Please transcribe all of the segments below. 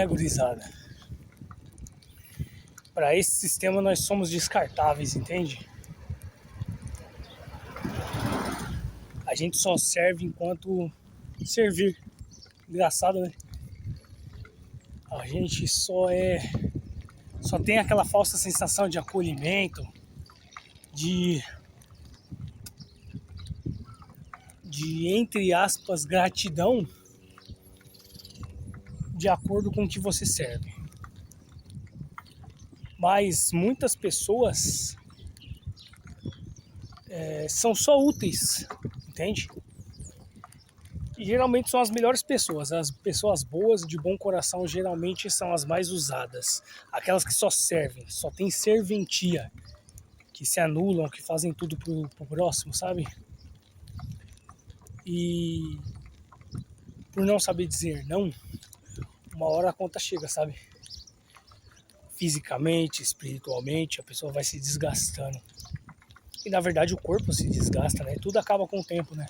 Gurizada. Para esse sistema nós somos descartáveis, entende? A gente só serve enquanto servir. Engraçado, né? A gente só tem aquela falsa sensação de acolhimento, de entre aspas, gratidão, de acordo com o que você serve. Mas muitas pessoas são só úteis, entende? E geralmente são as melhores pessoas. As pessoas boas, de bom coração, geralmente são as mais usadas. Aquelas que só servem, só tem serventia, que se anulam, que fazem tudo pro próximo, sabe? E por não saber dizer não, uma hora a conta chega, sabe? Fisicamente, espiritualmente, a pessoa vai se desgastando. E na verdade o corpo se desgasta, né? Tudo acaba com o tempo, né?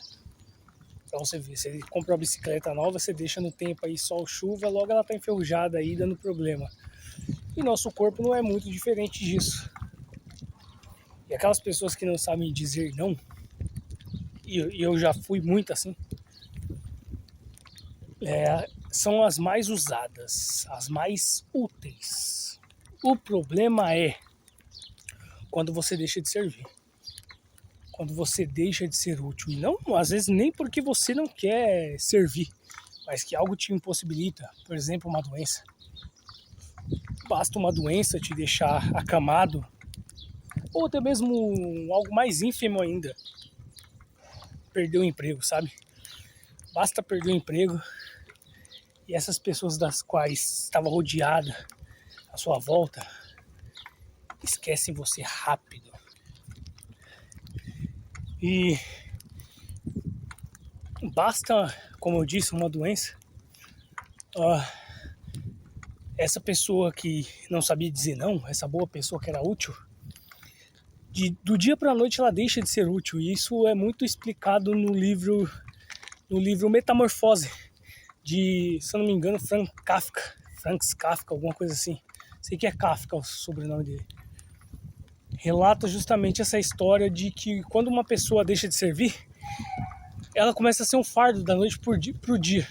Pra você ver, você compra uma bicicleta nova, você deixa no tempo aí sol, chuva, logo ela tá enferrujada aí, dando problema. E nosso corpo não é muito diferente disso. E aquelas pessoas que não sabem dizer não, e eu já fui muito assim, são as mais usadas, as mais úteis. O problema é quando você deixa de servir. Quando você deixa de ser útil. E não, às vezes, nem porque você não quer servir, mas que algo te impossibilita. Por exemplo, uma doença. Basta uma doença te deixar acamado, ou até mesmo algo mais ínfimo ainda. Perder o emprego, sabe? Basta perder o emprego e essas pessoas das quais estava rodeada à sua volta esquecem você rápido. E basta, como eu disse, uma doença. Essa pessoa que não sabia dizer não, essa boa pessoa que era útil, do dia para a noite ela deixa de ser útil. E isso é muito explicado no livro Metamorfose, de, se eu não me engano, Franz Kafka, alguma coisa assim. Sei que é Kafka o sobrenome dele. Relata justamente essa história de que quando uma pessoa deixa de servir, ela começa a ser um fardo da noite pro dia.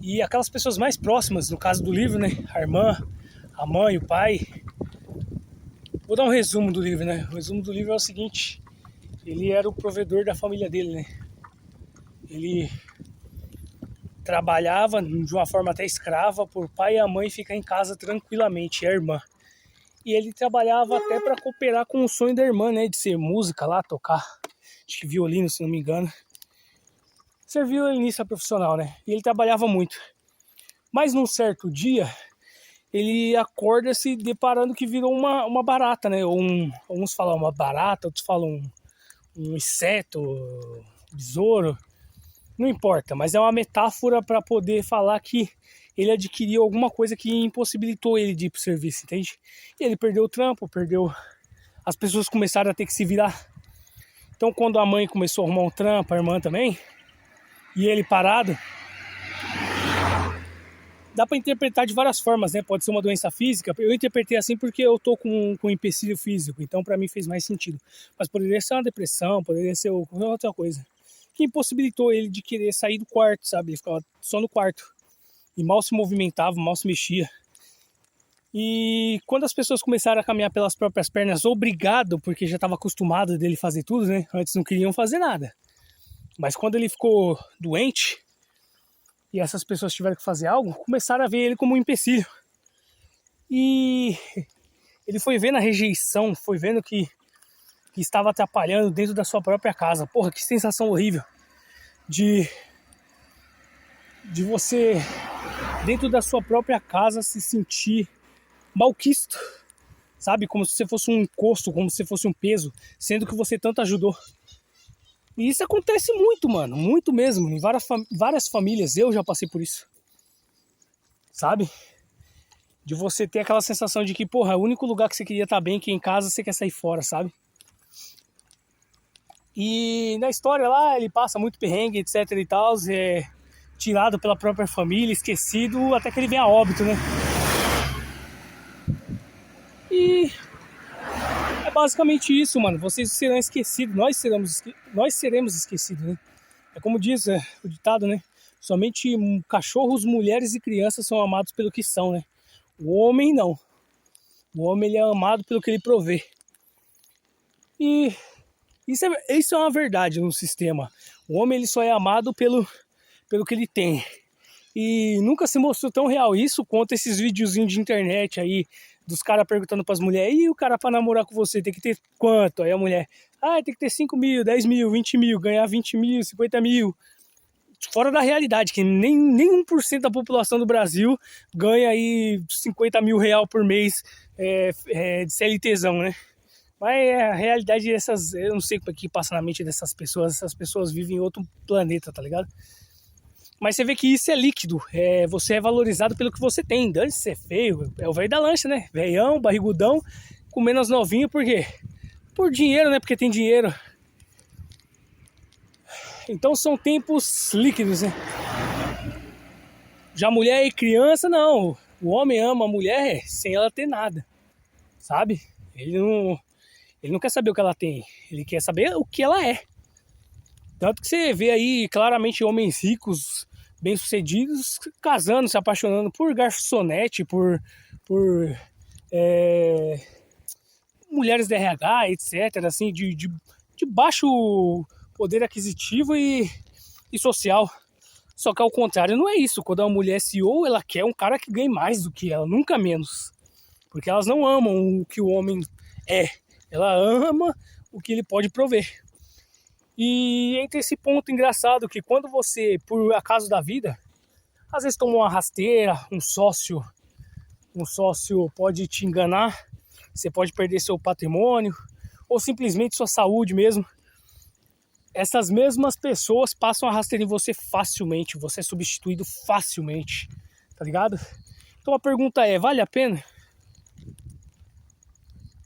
E aquelas pessoas mais próximas, no caso do livro, né? A irmã, a mãe, o pai. Vou dar um resumo do livro, né? O resumo do livro é o seguinte: ele era o provedor da família dele, né? Ele trabalhava de uma forma até escrava por pai e a mãe ficar em casa tranquilamente, e a irmã. E ele trabalhava até para cooperar com o sonho da irmã, né? De ser música lá, tocar, acho que violino, se não me engano. Ser violinista profissional, né? E ele trabalhava muito. Mas num certo dia, ele acorda se deparando que virou uma barata, né? Uns falam uma barata, outros falam um inseto, besouro. Não importa, mas é uma metáfora para poder falar que ele adquiriu alguma coisa que impossibilitou ele de ir pro serviço, entende? E ele perdeu o trampo, as pessoas começaram a ter que se virar. Então quando a mãe começou a arrumar um trampo, a irmã também, e ele parado, dá para interpretar de várias formas, né? Pode ser uma doença física. Eu interpretei assim porque eu tô com um empecilho físico, então para mim fez mais sentido. Mas poderia ser uma depressão, poderia ser qualquer outra coisa que impossibilitou ele de querer sair do quarto, sabe? Ele ficava só no quarto e mal se movimentava, mal se mexia. E quando as pessoas começaram a caminhar pelas próprias pernas, obrigado, porque já estava acostumado dele fazer tudo, né? Antes não queriam fazer nada. Mas quando ele ficou doente e essas pessoas tiveram que fazer algo, começaram a ver ele como um empecilho. E ele foi vendo a rejeição, foi vendo que estava atrapalhando dentro da sua própria casa. Porra, que sensação horrível de você, dentro da sua própria casa, se sentir malquisto, sabe? Como se você fosse um encosto, como se você fosse um peso, sendo que você tanto ajudou. E isso acontece muito, mano, muito mesmo, em várias famílias. Eu já passei por isso, sabe? De você ter aquela sensação de que, porra, o único lugar que você queria estar bem, que em casa você quer sair fora, sabe? E na história lá, ele passa muito perrengue, etc e tal, tirado pela própria família, esquecido, até que ele venha a óbito, né? E é basicamente isso, mano. Vocês serão esquecidos, nós seremos esquecidos, né? É como diz o ditado, né? Somente cachorros, mulheres e crianças são amados pelo que são, né? O homem não. O homem ele é amado pelo que ele provê. E isso é uma verdade no sistema. O homem ele só é amado pelo que ele tem. E nunca se mostrou tão real isso quanto esses videozinhos de internet aí, dos caras perguntando pras mulheres, e o cara pra namorar com você tem que ter quanto? Aí a mulher, tem que ter 5 mil, 10 mil, 20 mil, ganhar 20 mil, 50 mil. Fora da realidade, que nem 1% da população do Brasil ganha aí 50 mil real por mês de CLTzão, né? Mas a realidade dessas, eu não sei como é que passa na mente dessas pessoas, essas pessoas vivem em outro planeta, tá ligado? Mas você vê que isso é líquido, você é valorizado pelo que você tem. Antes de ser feio, é o velho da lancha, né? Velhão, barrigudão, com menos novinho, por quê? Por dinheiro, né? Porque tem dinheiro. Então são tempos líquidos, né? Já mulher e criança, não. O homem ama a mulher sem ela ter nada, sabe? Ele não quer saber o que ela tem, ele quer saber o que ela é. Tanto que você vê aí claramente homens ricos, bem-sucedidos, casando, se apaixonando por garçonete, por mulheres de RH, etc. Assim, de baixo poder aquisitivo e social. Só que ao contrário não é isso. Quando a mulher é CEO, ela quer um cara que ganhe mais do que ela, nunca menos. Porque elas não amam o que o homem é. Ela ama o que ele pode prover. E entra esse ponto engraçado que quando você, por acaso da vida, às vezes toma uma rasteira, um sócio pode te enganar, você pode perder seu patrimônio, ou simplesmente sua saúde mesmo. Essas mesmas pessoas passam a rasteira em você facilmente, você é substituído facilmente, tá ligado? Então a pergunta é, vale a pena?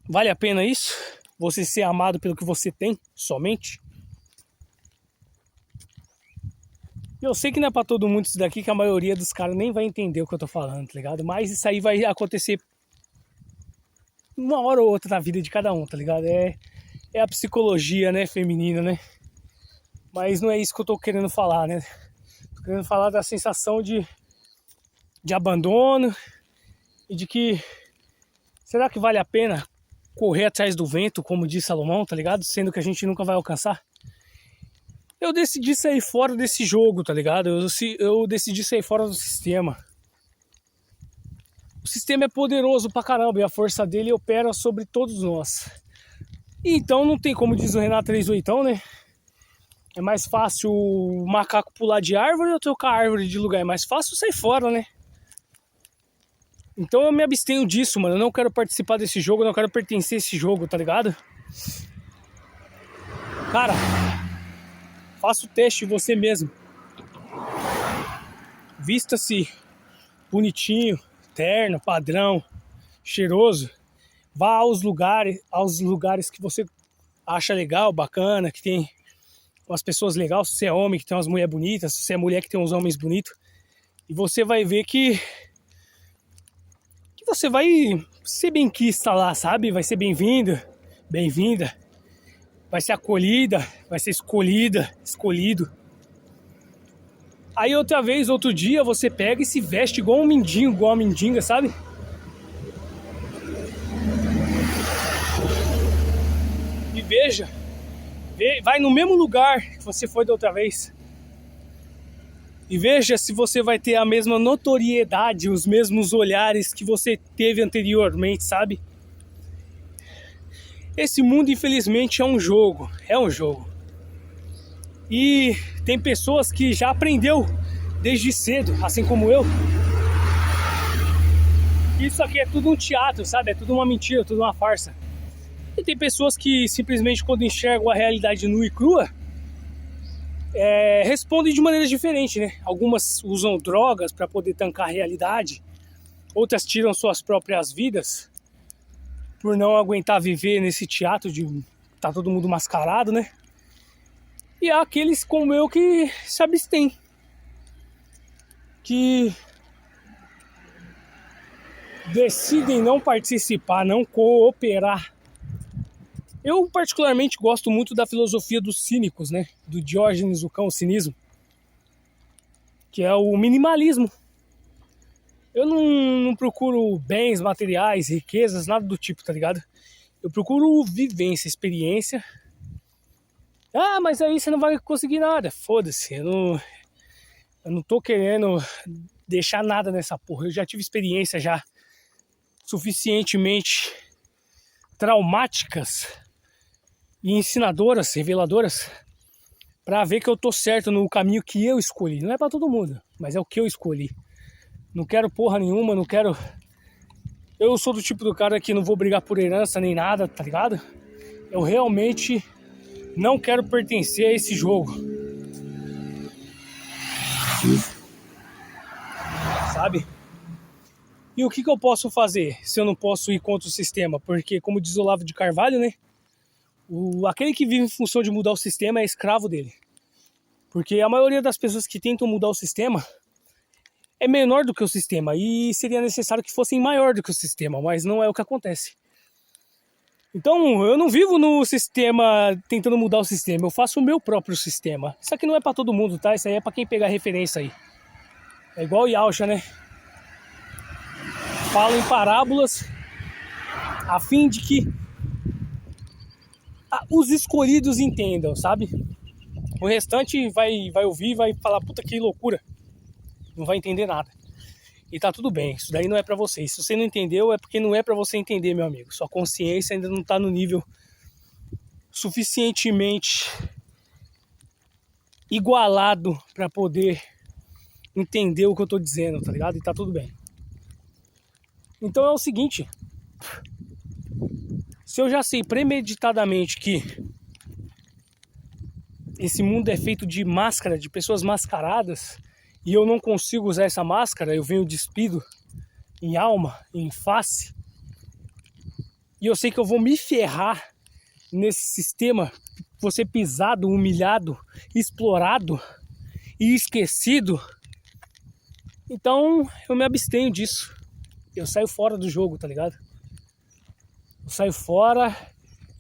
Vale a pena isso? Você ser amado pelo que você tem, somente? Eu sei que não é pra todo mundo isso daqui, que a maioria dos caras nem vai entender o que eu tô falando, tá ligado? Mas isso aí vai acontecer uma hora ou outra na vida de cada um, tá ligado? É a psicologia, né, feminina, né? Mas não é isso que eu tô querendo falar, né? Tô querendo falar da sensação de abandono e de que será que vale a pena correr atrás do vento, como diz Salomão, tá ligado? Sendo que a gente nunca vai alcançar. Eu decidi sair fora desse jogo, tá ligado? Eu decidi sair fora do sistema. O sistema é poderoso pra caramba e a força dele opera sobre todos nós. E então não tem como diz o Renato 38, né? É mais fácil o macaco pular de árvore ou trocar árvore de lugar. É mais fácil sair fora, né? Então eu me abstenho disso, mano. Eu não quero participar desse jogo, eu não quero pertencer a esse jogo, tá ligado? Cara, faça o teste você mesmo. Vista-se bonitinho, terno, padrão, cheiroso. Vá aos lugares que você acha legal, bacana, que tem umas pessoas legais. Se você é homem, que tem umas mulheres bonitas. Se você é mulher, que tem uns homens bonitos. E você vai ver que você vai ser bem-quista lá, sabe? Vai ser bem-vindo, bem-vinda. Vai ser acolhida, vai ser escolhido. Aí outro dia, você pega e se veste igual um mendigo, igual uma mendiga, sabe? E veja, vai no mesmo lugar que você foi da outra vez. E veja se você vai ter a mesma notoriedade, os mesmos olhares que você teve anteriormente, sabe? Esse mundo, infelizmente, é um jogo. E tem pessoas que já aprendeu desde cedo, assim como eu. Isso aqui é tudo um teatro, sabe? É tudo uma mentira, tudo uma farsa. E tem pessoas que simplesmente quando enxergam a realidade nua e crua, respondem de maneiras diferentes, né? Algumas usam drogas para poder tancar a realidade, outras tiram suas próprias vidas por não aguentar viver nesse teatro de tá todo mundo mascarado, né? E há aqueles como eu que se abstêm. que decidem não participar, não cooperar. Eu particularmente gosto muito da filosofia dos cínicos, né? Do Diógenes, o cão, o cinismo, que é o minimalismo. Eu não procuro bens materiais, riquezas, nada do tipo, tá ligado? Eu procuro vivência, experiência. Ah, mas aí você não vai conseguir nada. Foda-se, eu não tô querendo deixar nada nessa porra. Eu já tive experiência já suficientemente traumáticas e ensinadoras, reveladoras, pra ver que eu tô certo no caminho que eu escolhi. Não é pra todo mundo, mas é o que eu escolhi. Não quero porra nenhuma, não quero... Eu sou do tipo do cara que não vou brigar por herança nem nada, tá ligado? Eu realmente não quero pertencer a esse jogo. Sabe? E o que eu posso fazer se eu não posso ir contra o sistema? Porque, como diz o Olavo de Carvalho, né? Aquele que vive em função de mudar o sistema é escravo dele. Porque a maioria das pessoas que tentam mudar o sistema é menor do que o sistema. E seria necessário que fossem maior do que o sistema, mas não é o que acontece. Então, eu não vivo no sistema tentando mudar o sistema. Eu faço o meu próprio sistema. Isso aqui não é pra todo mundo, tá? Isso aí é pra quem pegar referência aí. É igual o Yalcha, né? Fala em parábolas a fim de que os escolhidos entendam, sabe? O restante vai ouvir, vai falar, puta que loucura. Não vai entender nada. E tá tudo bem, isso daí não é pra você. Se você não entendeu, é porque não é pra você entender, meu amigo. Sua consciência ainda não tá no nível suficientemente igualado pra poder entender o que eu tô dizendo, tá ligado? E tá tudo bem. Então é o seguinte, se eu já sei premeditadamente que esse mundo é feito de máscara, de pessoas mascaradas, e eu não consigo usar essa máscara, eu venho despido em alma, em face, e eu sei que eu vou me ferrar nesse sistema, vou ser pisado, humilhado, explorado e esquecido, então eu me abstenho disso. Eu saio fora do jogo, tá ligado? Eu saio fora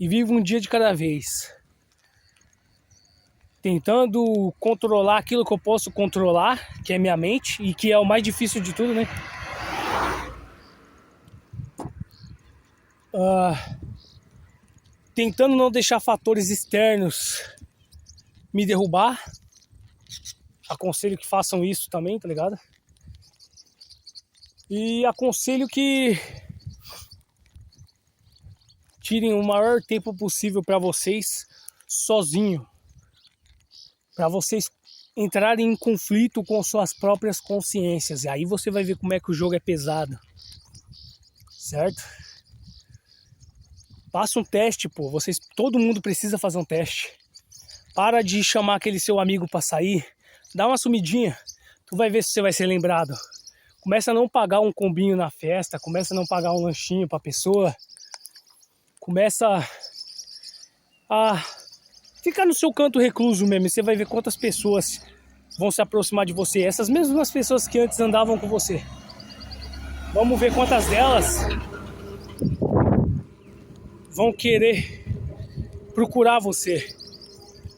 e vivo um dia de cada vez. Tentando controlar aquilo que eu posso controlar, que é minha mente, e que é o mais difícil de tudo, né? Tentando não deixar fatores externos me derrubar. Aconselho que façam isso também, tá ligado? E aconselho que tirem o maior tempo possível para vocês sozinho. Para vocês entrarem em conflito com suas próprias consciências. E aí você vai ver como é que o jogo é pesado. Certo? Passa um teste, pô. Todo mundo precisa fazer um teste. Para de chamar aquele seu amigo para sair. Dá uma sumidinha. Tu vai ver se você vai ser lembrado. Começa a não pagar um combinho na festa. Começa a não pagar um lanchinho pra pessoa. Começa a ficar no seu canto recluso mesmo. Você vai ver quantas pessoas vão se aproximar de você. Essas mesmas pessoas que antes andavam com você. Vamos ver quantas delas vão querer procurar você.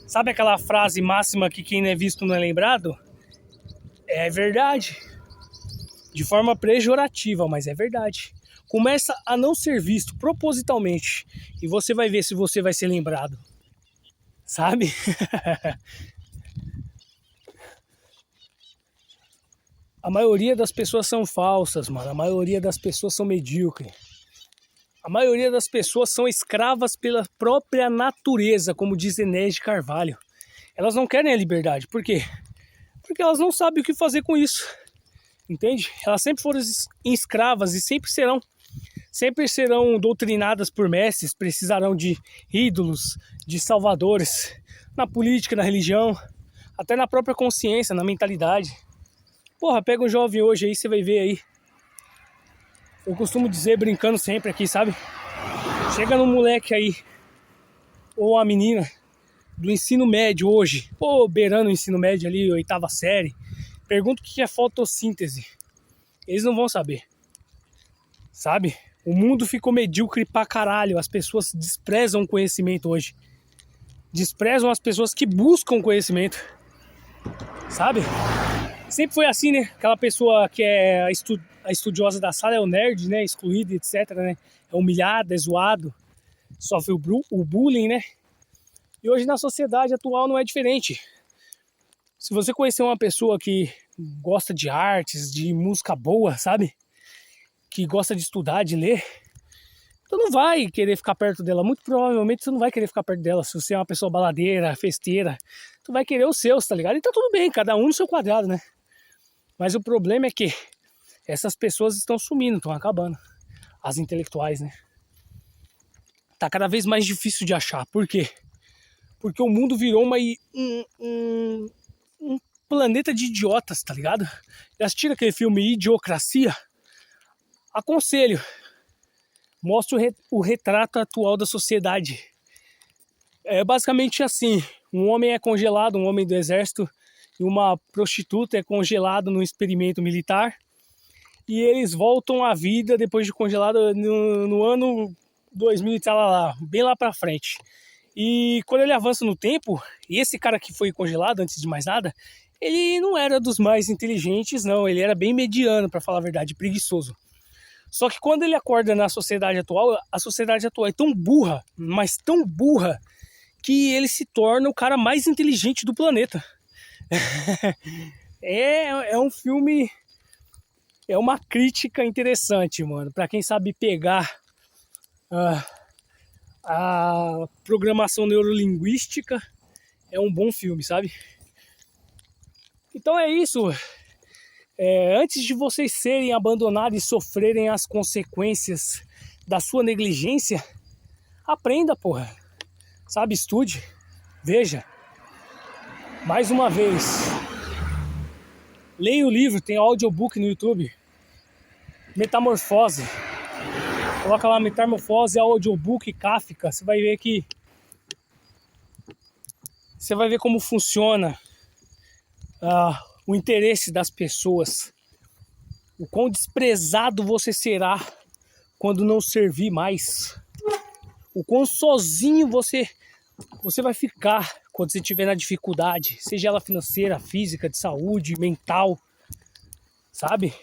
Sabe aquela frase máxima que quem não é visto não é lembrado? É verdade. De forma pejorativa, mas é verdade. Começa a não ser visto propositalmente. E você vai ver se você vai ser lembrado. Sabe? A maioria das pessoas são falsas, mano. A maioria das pessoas são medíocres. A maioria das pessoas são escravas pela própria natureza, como diz Enéas de Carvalho. Elas não querem a liberdade. Por quê? Porque elas não sabem o que fazer com isso. Entende? Elas sempre foram escravas e sempre serão doutrinadas por mestres, precisarão de ídolos, de salvadores, na política, na religião, até na própria consciência, na mentalidade. Porra, pega um jovem hoje aí, você vai ver aí. Eu costumo dizer, brincando sempre aqui, sabe? Chega no moleque aí, ou a menina do ensino médio hoje, ou beirando o ensino médio ali, 8ª série, Pergunta o que é fotossíntese. Eles não vão saber. Sabe? O mundo ficou medíocre pra caralho. As pessoas desprezam o conhecimento hoje. Desprezam as pessoas que buscam conhecimento. Sabe? Sempre foi assim, né? Aquela pessoa que é a estudiosa da sala é o nerd, né? Excluído, etc, né? É humilhado, é zoado. Sofre o bullying, né? E hoje na sociedade atual não é diferente. Se você conhecer uma pessoa que gosta de artes, de música boa, sabe? Que gosta de estudar, de ler, tu não vai querer ficar perto dela. Muito provavelmente tu não vai querer ficar perto dela. Se você é uma pessoa baladeira, festeira, tu vai querer os seus, tá ligado? E tá tudo bem, cada um no seu quadrado, né? Mas o problema é que essas pessoas estão sumindo, estão acabando. As intelectuais, né? Tá cada vez mais difícil de achar. Por quê? Porque o mundo virou um planeta de idiotas, tá ligado? Já assistiram aquele filme Idiocracia? Aconselho. Mostra o retrato atual da sociedade. É basicamente assim. Um homem é congelado, um homem do exército, e uma prostituta é congelada num experimento militar. E eles voltam à vida depois de congelado no ano 2000 e tal, lá, bem lá pra frente. E quando ele avança no tempo, esse cara que foi congelado, antes de mais nada, ele não era dos mais inteligentes, não. Ele era bem mediano, pra falar a verdade, preguiçoso. Só que quando ele acorda na sociedade atual, a sociedade atual é tão burra, mas tão burra, que ele se torna o cara mais inteligente do planeta. É um filme, é uma crítica interessante, mano. Pra quem sabe pegar a programação neurolinguística, é um bom filme, sabe? Então é isso. Antes de vocês serem abandonados e sofrerem as consequências da sua negligência, aprenda, porra. Sabe, estude, veja. Mais uma vez, leia o livro, tem audiobook no YouTube. Metamorfose. Coloca lá Metamorfose, audiobook, Kafka. Você vai ver que... Você vai ver como funciona o interesse das pessoas. O quão desprezado você será quando não servir mais. O quão sozinho você vai ficar quando você estiver na dificuldade. Seja ela financeira, física, de saúde, mental. Sabe?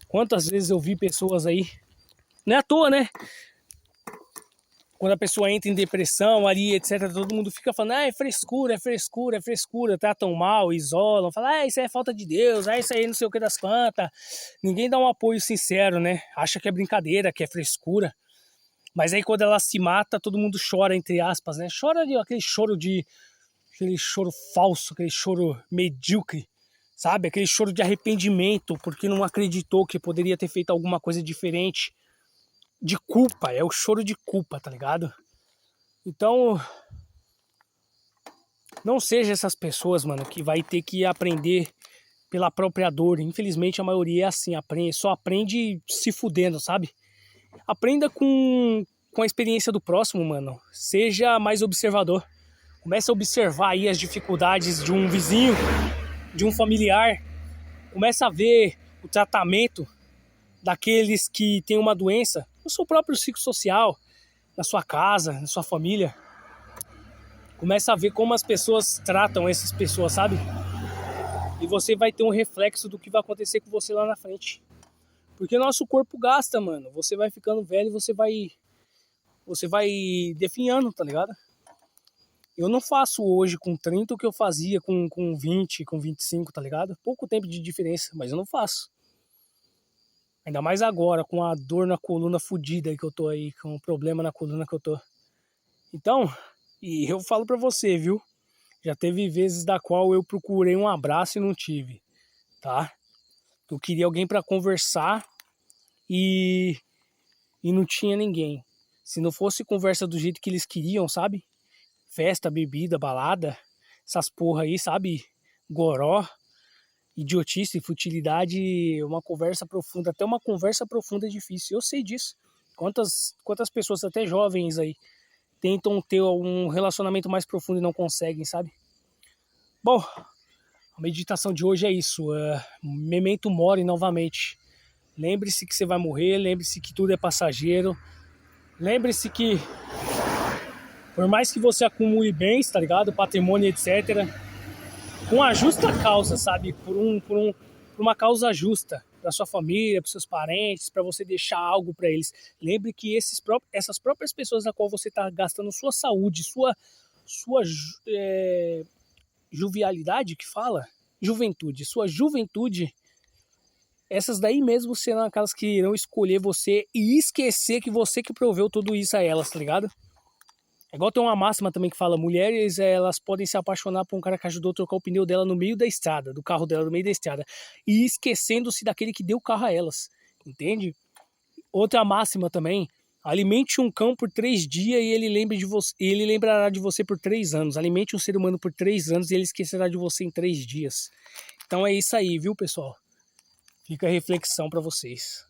Quantas vezes eu vi pessoas aí... Não é à toa, né? Quando a pessoa entra em depressão ali, etc, todo mundo fica falando, é frescura, é frescura, é frescura, tratam mal, isolam, falam, isso aí é falta de Deus, isso aí não sei o que das quantas. Ninguém dá um apoio sincero, né? Acha que é brincadeira, que é frescura. Mas aí quando ela se mata, todo mundo chora, entre aspas, né? Chora de aquele choro falso, aquele choro medíocre, sabe? Aquele choro de arrependimento, porque não acreditou que poderia ter feito alguma coisa diferente. De culpa, é o choro de culpa, tá ligado? Então, não seja essas pessoas, mano, que vai ter que aprender pela própria dor. Infelizmente a maioria é assim, só aprende se fudendo, sabe? Aprenda com a experiência do próximo, mano. Seja mais observador. Comece a observar aí as dificuldades de um vizinho, de um familiar. Comece a ver o tratamento daqueles que têm uma doença no seu próprio ciclo social, na sua casa, na sua família. Começa a ver como as pessoas tratam essas pessoas, sabe? E você vai ter um reflexo do que vai acontecer com você lá na frente. Porque nosso corpo gasta, mano. Você vai ficando velho e você vai definhando, tá ligado? Eu não faço hoje com 30 o que eu fazia com 20, com 25, tá ligado? Pouco tempo de diferença, mas eu não faço. Ainda mais agora, com a dor na coluna fodida que eu tô aí, com o problema na coluna que eu tô. Então, e eu falo pra você, viu? Já teve vezes da qual eu procurei um abraço e não tive, tá? Eu queria alguém pra conversar e não tinha ninguém. Se não fosse conversa do jeito que eles queriam, sabe? Festa, bebida, balada, essas porra aí, sabe? Goró. Idiotice, futilidade, uma conversa profunda, até uma conversa profunda é difícil, eu sei disso. Quantas pessoas, até jovens aí, tentam ter um relacionamento mais profundo e não conseguem, sabe? Bom, A meditação de hoje é isso, memento mori novamente. Lembre-se que você vai morrer, lembre-se que tudo é passageiro. Lembre-se que, por mais que você acumule bens, tá ligado? Patrimônio, etc., com a justa causa, sabe? Por uma causa justa, para sua família, para seus parentes, para você deixar algo para eles. Lembre que essas próprias pessoas na qual você está gastando sua saúde, sua jovialidade que fala? Juventude. Sua juventude, essas daí mesmo serão aquelas que irão escolher você e esquecer que você que proveu tudo isso a elas, tá ligado? É igual tem uma máxima também que fala, mulheres, elas podem se apaixonar por um cara que ajudou a trocar o pneu dela no meio da estrada, do carro dela no meio da estrada, e esquecendo-se daquele que deu o carro a elas, entende? Outra máxima também, alimente um cão por 3 dias e ele lembrará de você por 3 anos. Alimente um ser humano por 3 anos e ele esquecerá de você em 3 dias. Então é isso aí, viu, pessoal? Fica a reflexão para vocês.